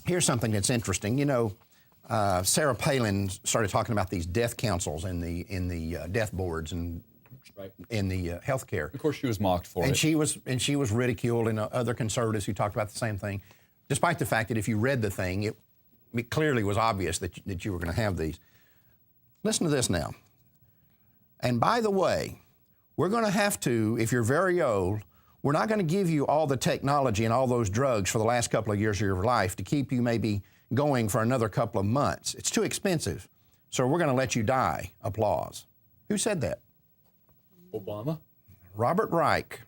here's something that's interesting. You know, Sarah Palin started talking about these death councils and the death boards and in the healthcare. Of course, she was mocked for and it. She was ridiculed, and other conservatives who talked about the same thing, despite the fact that if you read the thing, it clearly was obvious that you were going to have these. Listen to this now. And by the way, we're going to have to, if you're very old, we're not going to give you all the technology and all those drugs for the last couple of years of your life to keep you maybe going for another couple of months. It's too expensive. So we're going to let you die. Applause. Who said that? Obama? Robert Reich.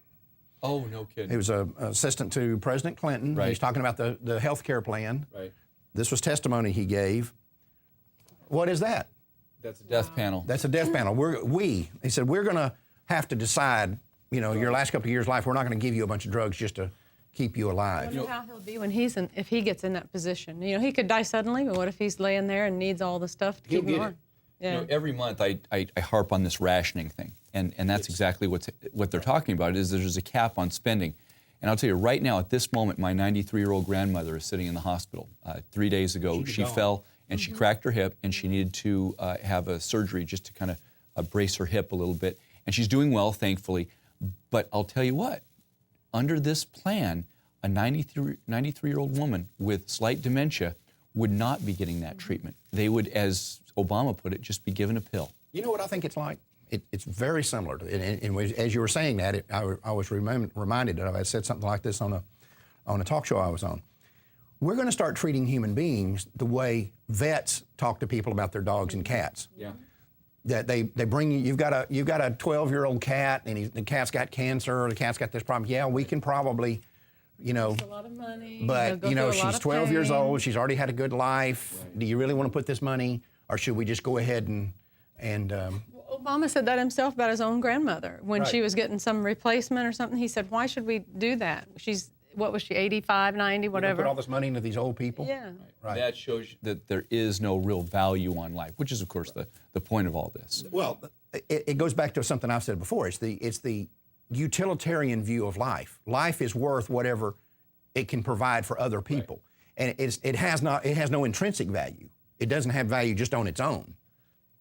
Oh, no kidding. He was an assistant to President Clinton. Right. He's talking about the health care plan. Right. This was testimony he gave. What is that? That's a death panel. That's a death panel. He said, we're going to have to decide, you know, your last couple of years' life, we're not going to give you a bunch of drugs just to keep you alive. I wonder how he'll be when if he gets in that position. You know, he could die suddenly, but what if he's laying there and needs all the stuff to keep him on? Yeah. You know, every month I harp on this rationing thing, and that's exactly what they're talking about. Is there's a cap on spending, and I'll tell you right now, at this moment, my 93-year-old grandmother is sitting in the hospital. 3 days ago, she fell and she cracked her hip, and she needed to have a surgery just to kind of brace her hip a little bit. And she's doing well, thankfully. But I'll tell you what, under this plan, a 93-year-old woman with slight dementia would not be getting that treatment. They would, as Obama put it, just be given a pill. You know what I think it's like? It's very similar to it. And as you were saying that, I was reminded that I said something like this on a talk show I was on. We're going to start treating human beings the way vets talk to people about their dogs and cats. Yeah. That they bring you, you've got a 12-year-old cat, and the cat's got cancer, or the cat's got this problem. Yeah, we can probably, you know, It's a lot of money. but you know, she's 12 years old. She's already had a good life. Right. Do you really want to put this money, or should we just go ahead and Obama said that himself about his own grandmother when she was getting some replacement or something. He said, "Why should we do that? What was she, 85, 90, whatever?" put all this money into these old people? Yeah. Right. That shows you that there is no real value on life, which is, of course, the point of all this. Well, it goes back to something I've said before. It's the utilitarian view of life. Life is worth whatever it can provide for other people, and it has no intrinsic value. It doesn't have value just on its own.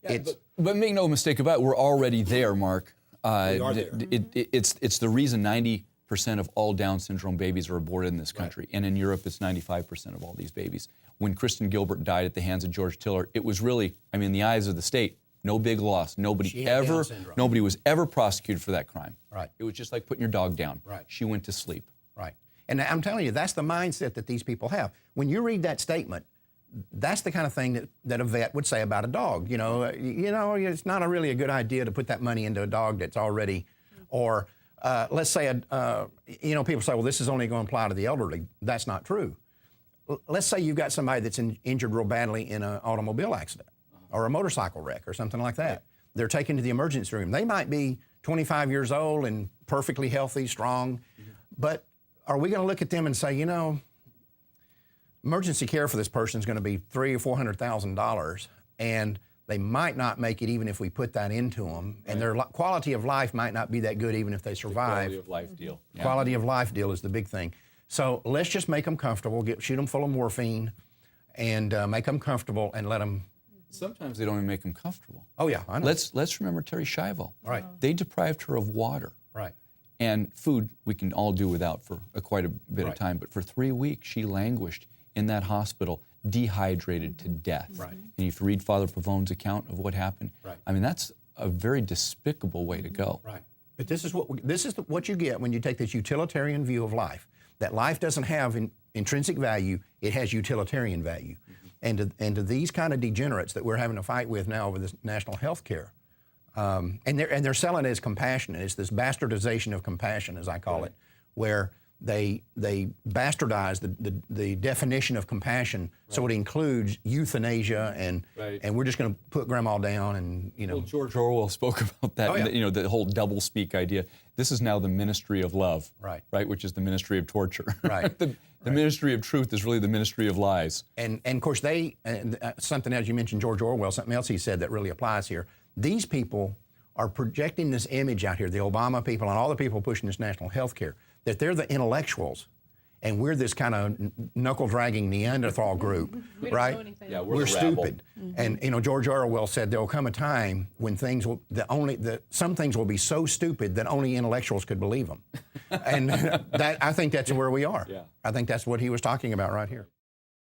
Yeah, but make no mistake about it, we're already there, Mark. We are there. It's the reason 90% of all Down syndrome babies are aborted in this country. Right. And in Europe, it's 95% of all these babies. When Kristen Gilbert died at the hands of George Tiller, it was really, I mean, in the eyes of the state, no big loss. Nobody was ever prosecuted for that crime. Right. It was just like putting your dog down. Right. She went to sleep. Right. And I'm telling you, that's the mindset that these people have. When you read that statement, that's the kind of thing that a vet would say about a dog. You know, it's not really a good idea to put that money into a dog that's already, or let's say, people say, well, this is only going to apply to the elderly. That's not true. Let's say you've got somebody that's injured real badly in an automobile accident or a motorcycle wreck or something like that. Right. They're taken to the emergency room. They might be 25 years old and perfectly healthy, strong, but are we going to look at them and say, you know, emergency care for this person is going to be $300,000 or $400,000, and they might not make it even if we put that into them, and their quality of life might not be that good even if they survive. The quality of life deal. Yeah. Quality of life deal is the big thing. So let's just make them comfortable, shoot them full of morphine, and make them comfortable and let them. Sometimes they don't even make them comfortable. Oh yeah, I know. Let's remember Terry Schiavo. Right. They deprived her of water. Right. And food we can all do without for quite a bit of time, but for 3 weeks she languished in that hospital, dehydrated to death. Right. And if you read Father Pavone's account of what happened, I mean, that's a very despicable way to go. Right. But this is what you get when you take this utilitarian view of life. That life doesn't have intrinsic value; it has utilitarian value. And to these kind of degenerates that we're having to fight with now over this national health care, and they're selling it as compassion. It's this bastardization of compassion, as I call it, where they bastardize the definition of compassion, so it includes euthanasia and we're just going to put grandma down and Well, George Orwell spoke about that. Oh, yeah. You know, the whole double speak idea. This is now the ministry of love, right? Which is the ministry of torture. Right. The ministry of truth is really the ministry of lies. And of course something else you mentioned, George Orwell. Something else he said that really applies here. These people are projecting this image out here, the Obama people and all the people pushing this national health care, that they're the intellectuals, and we're this kind of knuckle-dragging Neanderthal group, right? Yeah, We're the rabble. stupid. And George Orwell said there will come a time when some things will be so stupid that only intellectuals could believe them. And I think that's where we are. Yeah. I think that's what he was talking about right here.